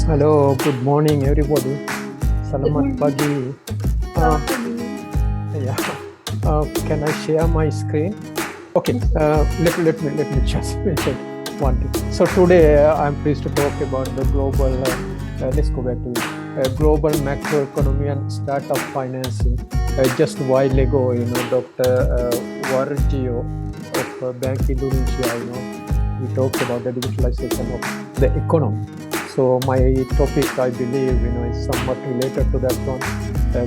Hello, good morning, everybody. Selamat pagi. Yeah. Can I share my screen? Okay. Let me just mention one thing. So today I'm pleased to talk about the global. Let's go back to global macroeconomy and startup financing. Just a while ago, Dr. Wargio of Bank Indonesia, we talked about the digitalization of the economy. So my topic, I believe, is somewhat related to that one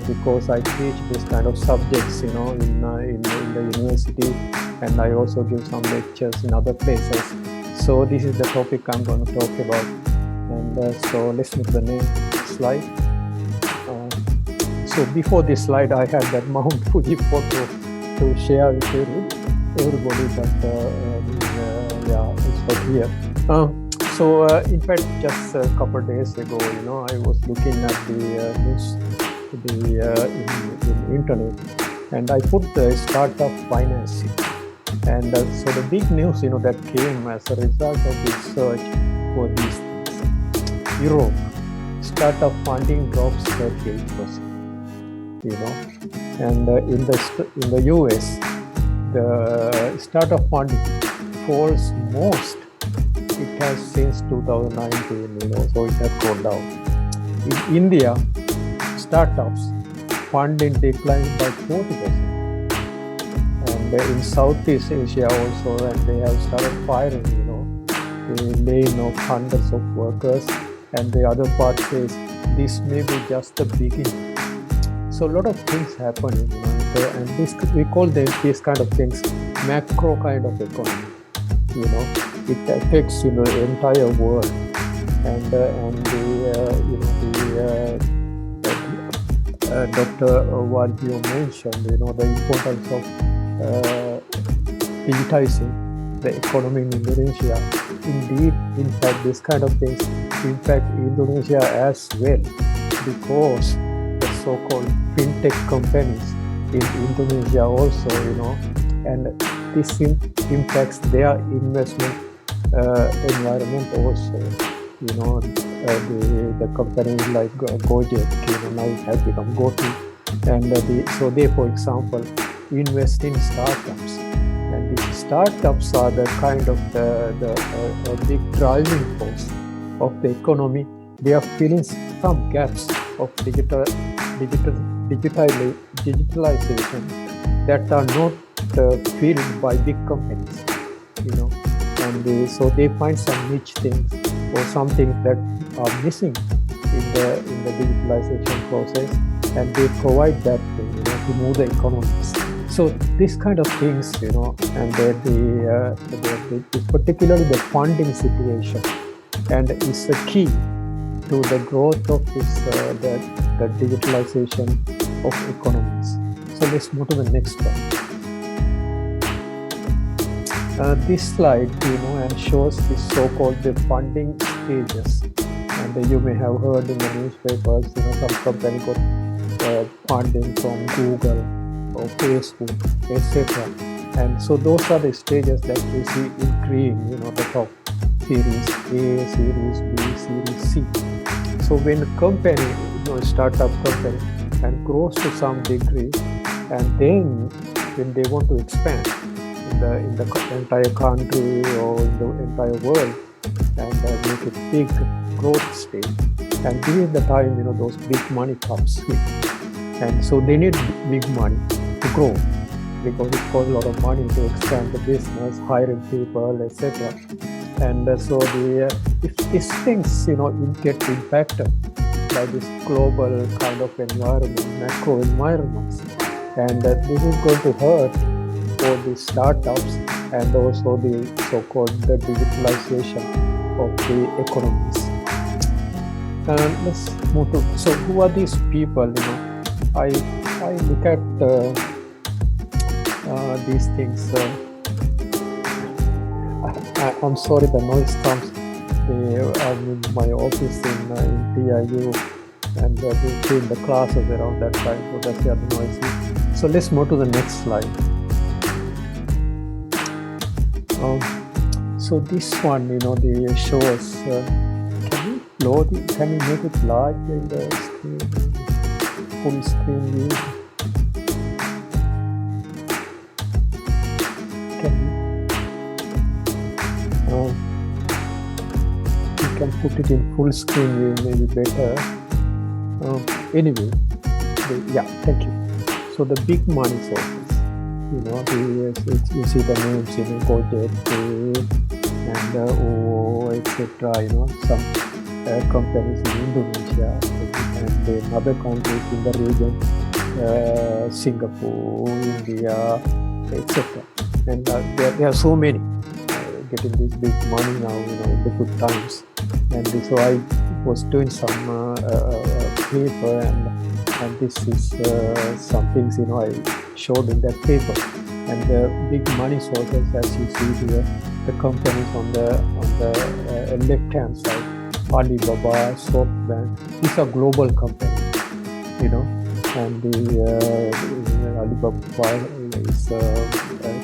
because I teach this kind of subjects, in the university, and I also give some lectures in other places. So this is the topic I'm going to talk about. And so let's move to the next slide. So before this slide, I had that Mount Fuji photo to share with everybody, but it's not here. So in fact, just a couple of days ago, I was looking at the news, in internet, and I put the startup financing. And so the big news, that came as a result of this search for these things. Europe, startup funding drops 38%. And in the US, the startup funding falls most. It has since 2019, so it has gone down. In India, startups funding declined by 40%. And in Southeast Asia also, and they have started firing, laying off hundreds of workers. And the other part says this may be just the beginning. So a lot of things happening, and this, we call them these kind of things macro kind of economy. It affects the entire world, and Dr. Wargio mentioned the importance of digitizing the economy in Indonesia. Indeed, in fact, this kind of things impact Indonesia as well, because the so-called fintech companies in Indonesia also, and this impacts their investment environment also. The companies like Gojek, now it has become GoTo, and so they, for example, invest in startups, and these startups are the kind of the big driving force of the economy. They are filling some gaps of digitalization that are not filled by big companies, and so they find some niche things or something that are missing in the digitalization process, and they provide that thing, to move the economies. So this kind of things, and particularly the funding situation, and it's the key to the growth of this the digitalization of economies. So let's move to the next one. This slide, and shows the so-called the funding stages, and you may have heard in the newspapers, some company got funding from Google or Facebook, etc. And so those are the stages that you see in green, the top, Series A, Series B, Series C. So when a company, startup company, and grows to some degree, and then when they want to expand in the entire country or in the entire world, and make a big growth stage, and this is the time those big money comes in, and so they need big money to grow, because it costs a lot of money to expand the business, hiring people, etc. And so if these things get impacted by this global kind of environment, macro environments, and this is going to hurt for the startups and also the so-called the digitalization of the economies. And let's move to, so who are these people? I look at these things. I'm sorry, the noise comes. I'm in my office in TIU, and doing the classes around that time, so that's the other noisy. So let's move to the next slide. Um, so this one, they show us. Can you make it large in the screen, full screen view? Can you can put it in full screen view, maybe better. Anyway, yeah, thank you. So the big money sources, you see the names, Gojek, and etc. Some companies in Indonesia and in other countries in the region, Singapore, India, etc. And there are so many getting this big money now, in the good times. And so I was doing some paper, and this is some things I showed in that paper. And the big money sources, as you see here, the companies on the left-hand side, Alibaba, SoftBank, these are global companies, and the Alibaba is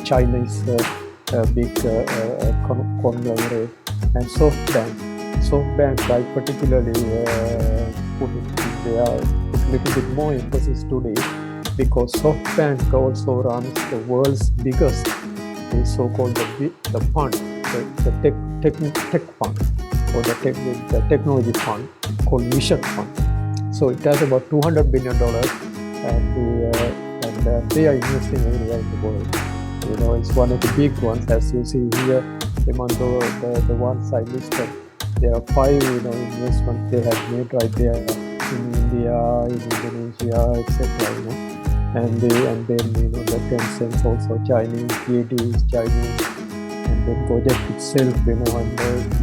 Chinese big conglomerate, and SoftBank I particularly put a little bit more emphasis today, because SoftBank also runs the world's biggest, so-called the fund, the tech fund, or the technology fund called Lucent Fund. So it has about $200 billion, and they are investing everywhere in the world. It's one of the big ones, as you see here. Among the ones I listed, there are 5 investments they have made right there in India, in Indonesia, etc. And then the Tencent also Chinese, Ph.D is Chinese, and then Gojek itself, and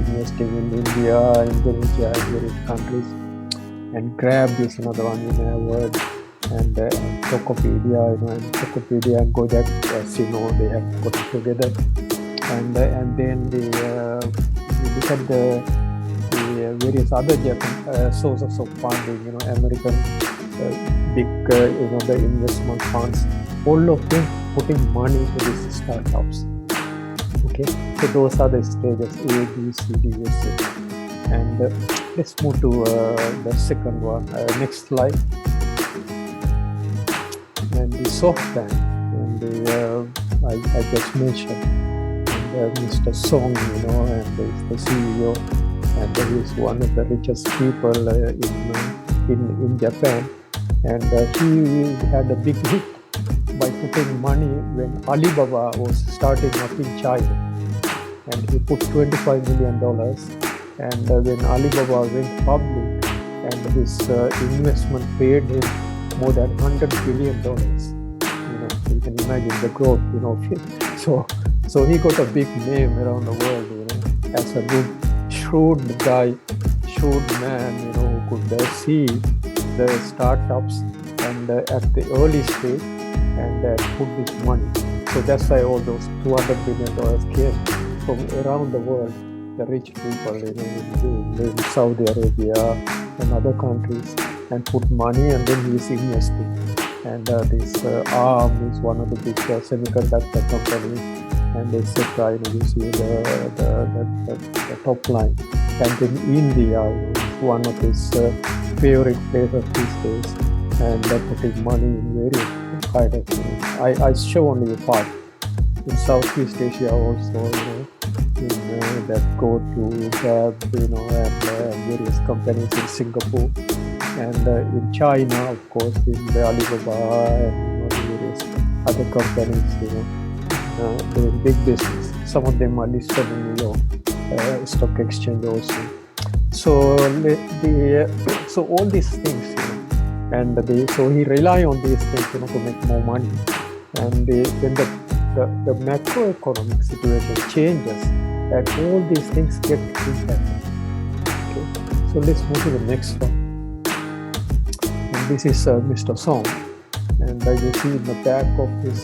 investing in India, Indonesia, and various countries. And Grab is another one you may have heard, and Tokopedia, Tokopedia and Gojek, as you know, they have gotten together. And then we look at the various other sources of funding, American big, the investment funds, all of them putting money into these startups. Okay, so those are the stages, A, B, C, D, etc. And let's move to the second one. Next slide. And the SoftBank, and I just mentioned, and Mr. Song, and he's the CEO, and he's one of the richest people in Japan. And he had a big hit by putting money when Alibaba was starting up in China, and he put $25 million. And when Alibaba went public, and his investment paid him more than $100 billion. You can imagine the growth. So he got a big name around the world, as a good, shrewd guy, shrewd man, who could see the startups and at the early stage, and put this money. So that's why all those $200 billion came from around the world, the rich people, in Saudi Arabia and other countries, and put money, and then he's investing. And this ARM is one of the big semiconductor companies, and etc. You see the top line. And in India, it's one of his favorite places these days, and putting money in various kind of. I show only a part. In Southeast Asia also, that go to Gab, and various companies in Singapore, and in China, of course, in the Alibaba and various other companies, doing big business. Some of them are listed in New York Stock Exchange also. So so all these things, and so he rely on these things, to make more money. And when the macroeconomic situation changes, and all these things get impacted. Okay, so let's move to the next one. And this is Mr. Song, and you see in the back of this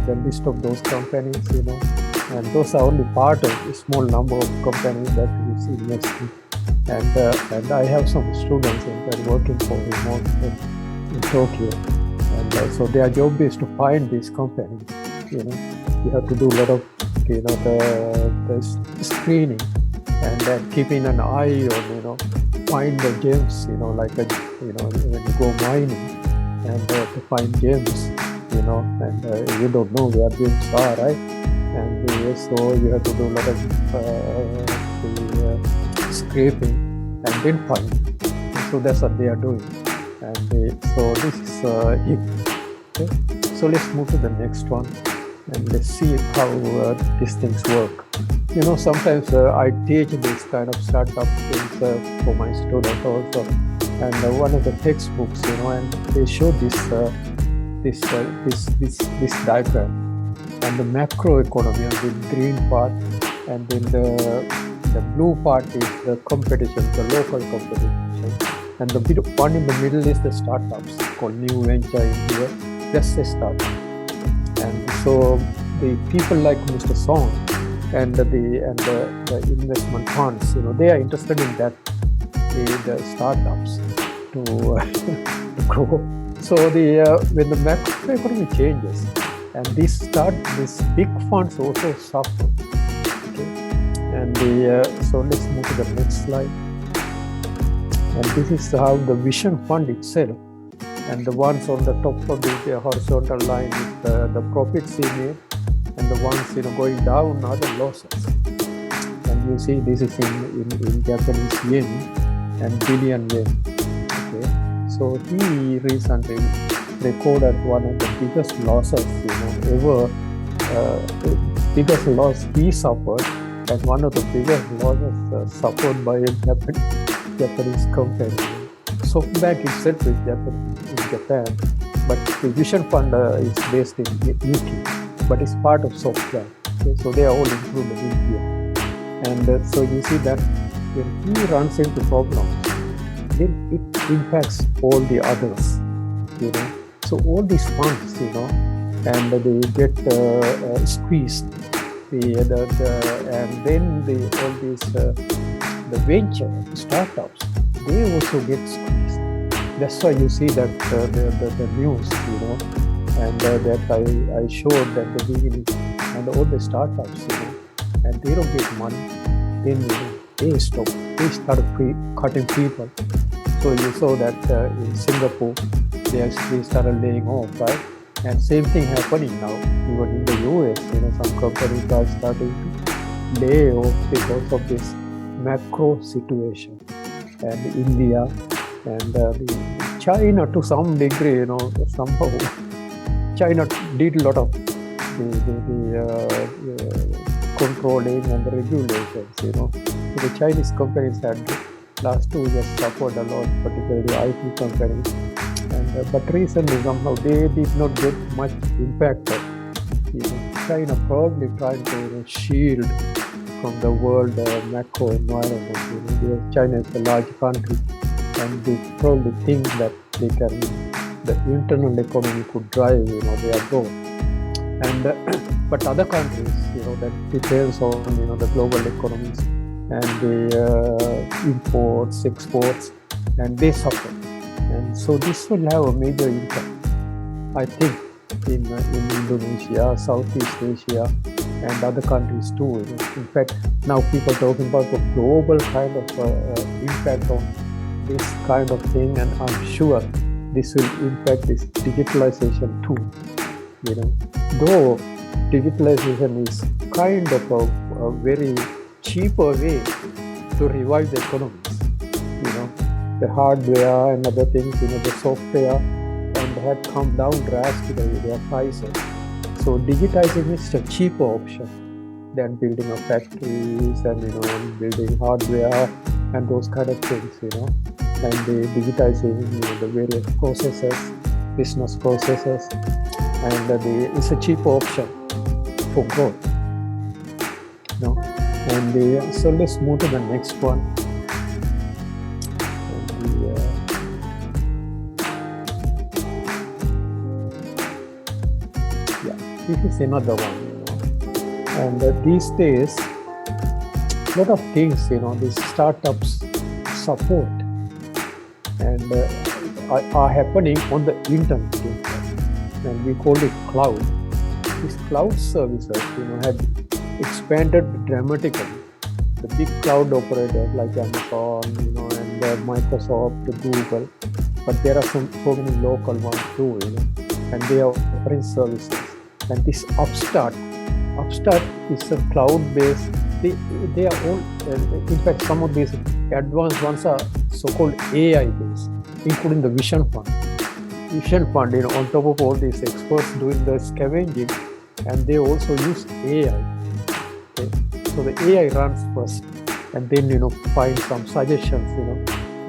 the list of those companies, and those are only part of a small number of companies that you see investing. And I have some students that are working for remote in Tokyo, and so their job is to find these companies, you have to do a lot of, the screening, and then keeping an eye on, find the gems, like when you go mining and to find gems, and you don't know where gems are, right? And so you have to do a lot of the scraping and then find. So that's what they are doing. And so this is it. Okay? So let's move to the next one, and let's see how these things work. Sometimes I teach this kind of startup things for my students also, and one of the textbooks, and they show this diagram, and the macro economy on the green part, and then the blue part is the competition, the local competition, and the one in the middle is the startups called new venture in here. That's a startup. And so the people like Mr. Song and the investment funds, they are interested in that, the startups to grow. So when the macroeconomy changes, and these big funds also suffer. Okay? And so let's move to the next slide. And this is how the vision fund itself, and the ones on the top of the horizontal line is the profits he made, and the ones going down are the losses. And you see this is in Japanese yen and billion yen. Okay, so he recently recorded one of the biggest losses ever. Biggest loss he suffered, and one of the biggest losses suffered by a Japanese company. SoftBank itself is in Japan, but the Vision Fund is based in UK, but it's part of SoftBank. Okay? So they are all included in here. And so you see that when he runs into problems, then it impacts all the others. So all these funds, and they get squeezed. And then all these the venture startups, they also get squeezed. That's why you see that the news, and that I showed at the beginning, and all the startups, and they don't get money. Then they stop. They start cutting people. So you saw that in Singapore, they actually started laying off, right? And same thing happening now. Even in the US, some companies are starting to lay off because of this macro situation. And India and China, to some degree, somehow China did a lot of the controlling and the regulations. So the Chinese companies had last 2 years suffered a lot, particularly IT companies. But recently somehow they did not get much impacted. China probably trying to shield from the world macro environment. Because China is a large country, and they probably think that the internal economy could drive their growth. And but other countries, that depends on the global economies and the imports, exports, and they suffer. And so this will have a major impact, I think, in Indonesia, Southeast Asia, and other countries too. In fact, now people talking about the global kind of impact on this kind of thing, and I'm sure this will impact this digitalization too. Though digitalization is kind of a very cheaper way to revive the economies. The hardware and other things, the software, and had come down drastically, their prices. So digitizing is a cheaper option than building a factories and building hardware and those kind of things. And the digitizing the various processes, business processes, and it's a cheaper option for growth. And so let's move to the next one. This is another one, and these days, a lot of things, these startups support and are happening on the internet, and we call it cloud. these cloud services, had expanded dramatically. The big cloud operators like Amazon, and Microsoft, Google, but there are so many local ones too, and they are offering services. And this Upstart is a cloud-based. They are all, in fact, some of these advanced ones are so-called AI-based, including the Vision Fund. On top of all these experts doing the scavenging, and they also use AI. Okay? So the AI runs first, and then find some suggestions.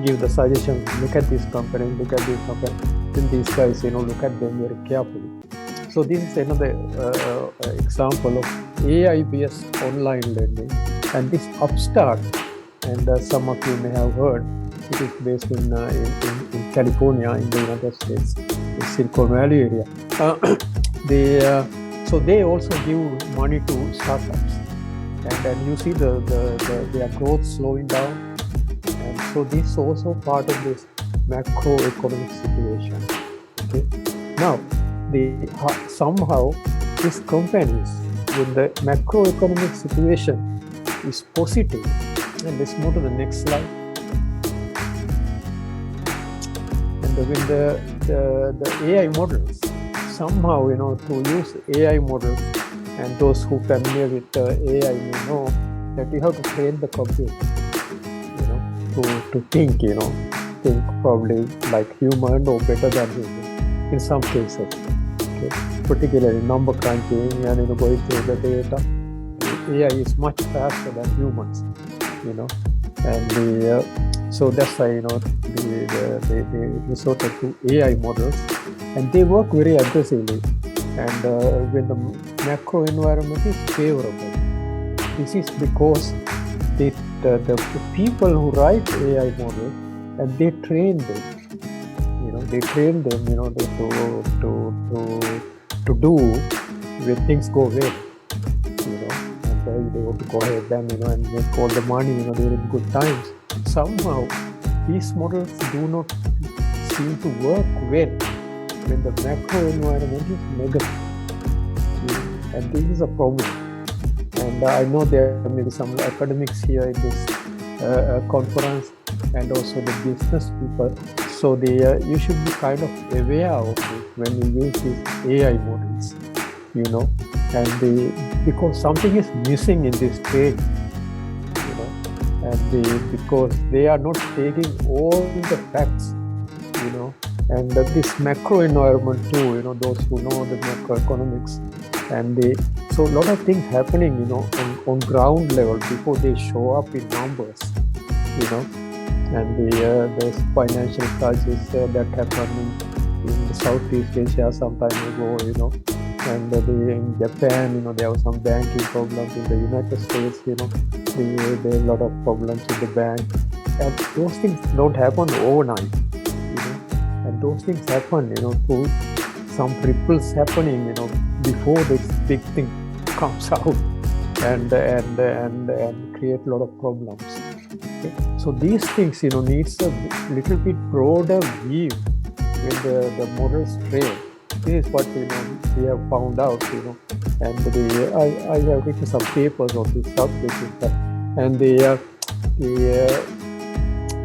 Give the suggestions. Look at this company. Look at this company. Then these guys, look at them very carefully. So this is another example of AI-based online lending, and this Upstart, and some of you may have heard, it is based in California, in the United States, the Silicon Valley area. So they also give money to startups, and you see their growth slowing down, and so this is also part of this macroeconomic situation. Okay, now somehow these companies, when the macroeconomic situation is positive, and let's move to the next slide. And when the AI models, somehow, to use AI models, and those who are familiar with AI may know that you have to train the computer, to think, think probably like human or better than human in some cases. Okay? Particularly number crunching and going through the data, AI is much faster than humans, and so that's why they resorted to AI models, and they work very aggressively. And when the macro environment is favorable, this is because the people who write AI models, and they train them. They train them, to do when things go well, and they want to go ahead and make all the money, during good times. Somehow, these models do not seem to work well when the macro environment is negative, and this is a problem. And I know there may be some academics here in this conference, and also the business people. So you should be kind of aware of it when you use these AI models, and because something is missing in this trade, and because they are not taking all the facts, and this macro environment too, those who know the macroeconomics, and so a lot of things happening, on ground level before they show up in numbers, and those financial crises that happened in the Southeast Asia some time ago, and in Japan, there were some banking problems. In the United States, there are a lot of problems in the bank, and those things don't happen overnight, and those things happen, through some ripples happening, before this big thing comes out, and create a lot of problems. Okay? So these things, needs a little bit broader view when the models train. This is what we have found out, and I have written some papers on this subject, and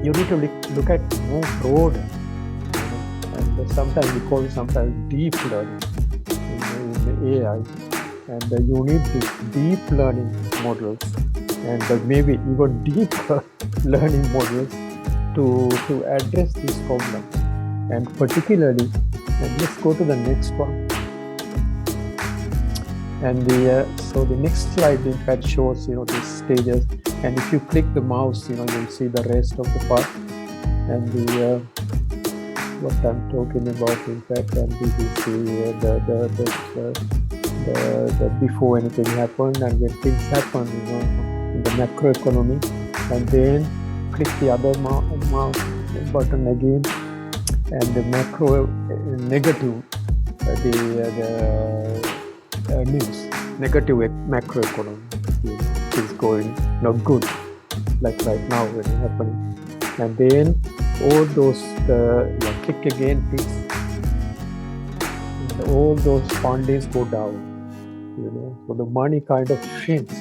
you need to look at more broader, and sometimes we call it deep learning in the AI, and you need these deep learning models, and maybe even deeper learning models to address these problems, and particularly. And let's go to the next one. And so the next slide in fact shows these stages. And if you click the mouse, you'll see the rest of the part. And what I'm talking about in fact, and this is the before anything happened, and when things happen, in the macroeconomy, and then click the other mouse button again. And the macro negative, the news, negative macroeconomy is going not good, like right now when it's happening. And then all those, click again, please. And all those fundings go down. So the money kind of shrinks.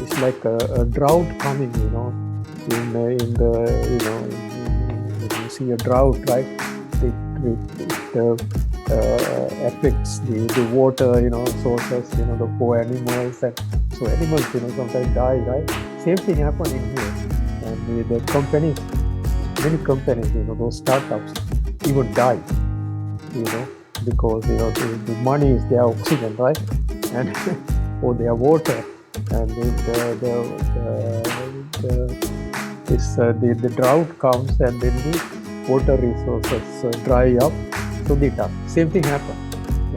It's like a drought coming, in the, if you see a drought, right? It affects the water, sources, the poor animals, and so animals, sometimes die, right? Same thing happened in here, and the companies, many companies, those startups even die, because the money is their oxygen, right? And or their water, and the drought comes, and then the water resources dry up, so they die. Same thing happened,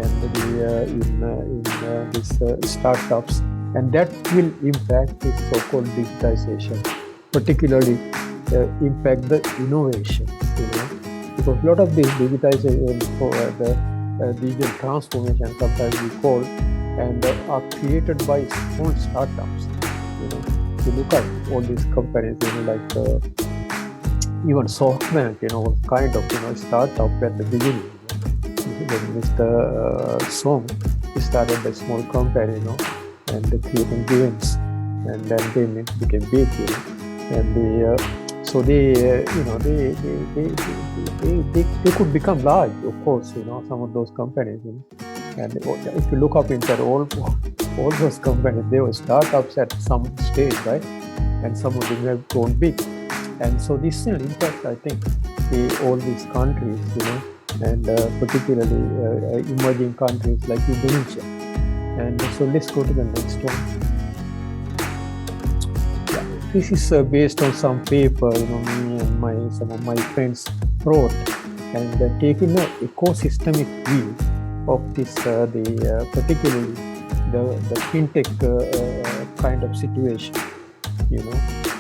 and in these startups, and that will impact this so-called digitization, particularly impact the innovations, because a lot of this digitization for the digital transformation, sometimes we call, and are created by small startups. If you look at all these companies, like even SoftBank, was kind of startup at the beginning. When Mr. Song started a small company, and creating games, and then it became big, and so they could become large, of course, some of those companies, and if you look up inside all those companies, they were startups at some stage, right? And some of them have grown big, and so this will impact, I think, all these countries, and particularly emerging countries like Indonesia. And so let's go to the next one. This is based on some paper, me and some of my friends wrote, and taking an ecosystemic view of this, particularly the fintech kind of situation,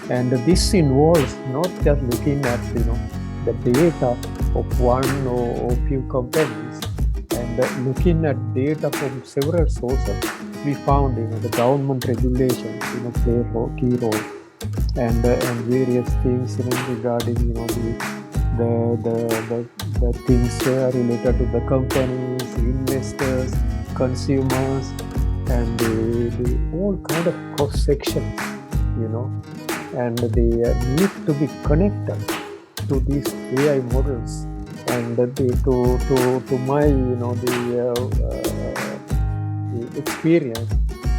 and this involves not just looking at the data of one or few companies, and looking at data from several sources. We found the government regulations play a key role, and various things regarding the things related to the companies, investors, consumers, and the all kind of cross sections, and they need to be connected to these AI models, and to my the experience,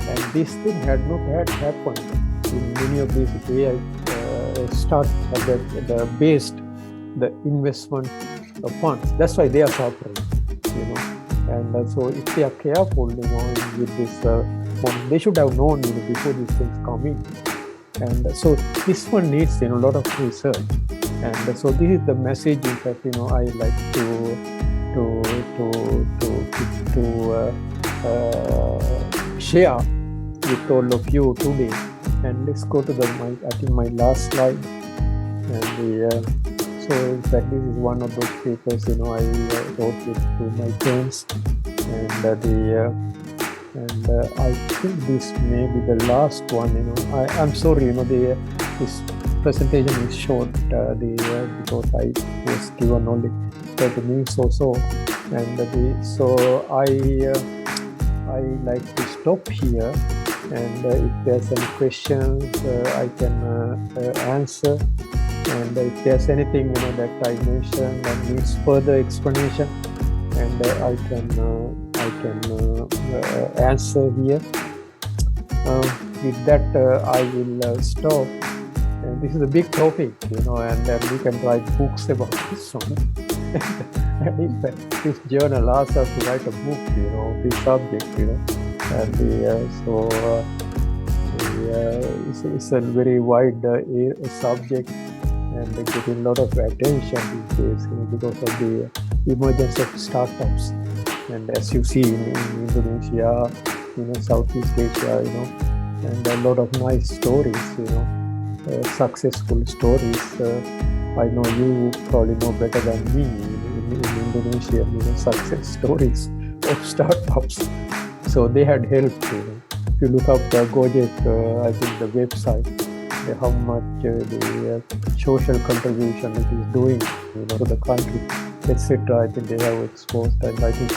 and this thing had not happened in many of these AI start the based the investment funds. That's why they are suffering, and so if they are careful, with this one, they should have known before these things come in, and so this one needs a lot of research, and so this is the message. In fact, I like to share with all of you today. And let's go to my last slide. And so in fact, this is one of those papers, I wrote it to my friends, and I think this may be the last one. I'm sorry, this presentation is short, because I was given only 30 minutes or so, and so I like to stop here. And if there's any questions, I can answer. And if there's anything that I mentioned and needs further explanation, and I can answer here. With that, I will stop. And this is a big topic, and we can write books about this one. And in fact, this journal asks us to write a book, this subject, and it's a very wide subject, and getting a lot of attention these days, because of the emergence of startups. And as you see in Indonesia, Southeast Asia, and a lot of nice stories, successful stories. I know you probably know better than me in Indonesia, success stories of startups. So they had helped. If you look up the Gojek, I think the website, how much the social contribution it is doing, to the country, etc. I think they have exposed, and I think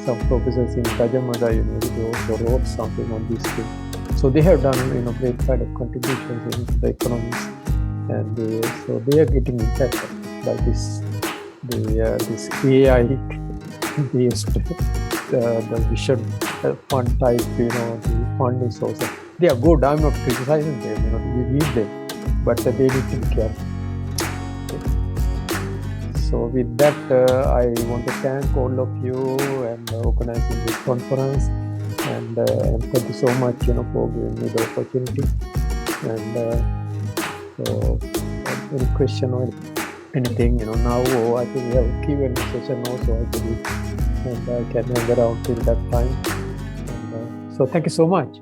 some professors in Rajamada University also wrote something on this thing. So they have done great kind of contributions in the economics, and so they are getting impacted by this AI based the vision fund type, the funding sources. They are good. I'm not criticizing them. We need them, but they need to be careful. So with that, I want to thank all of you and organizing this conference, and thank you so much, for giving me the opportunity. And so, any question or anything, now I think we have a Q&A session also, I believe, and I can hang around till that time. And, so thank you so much.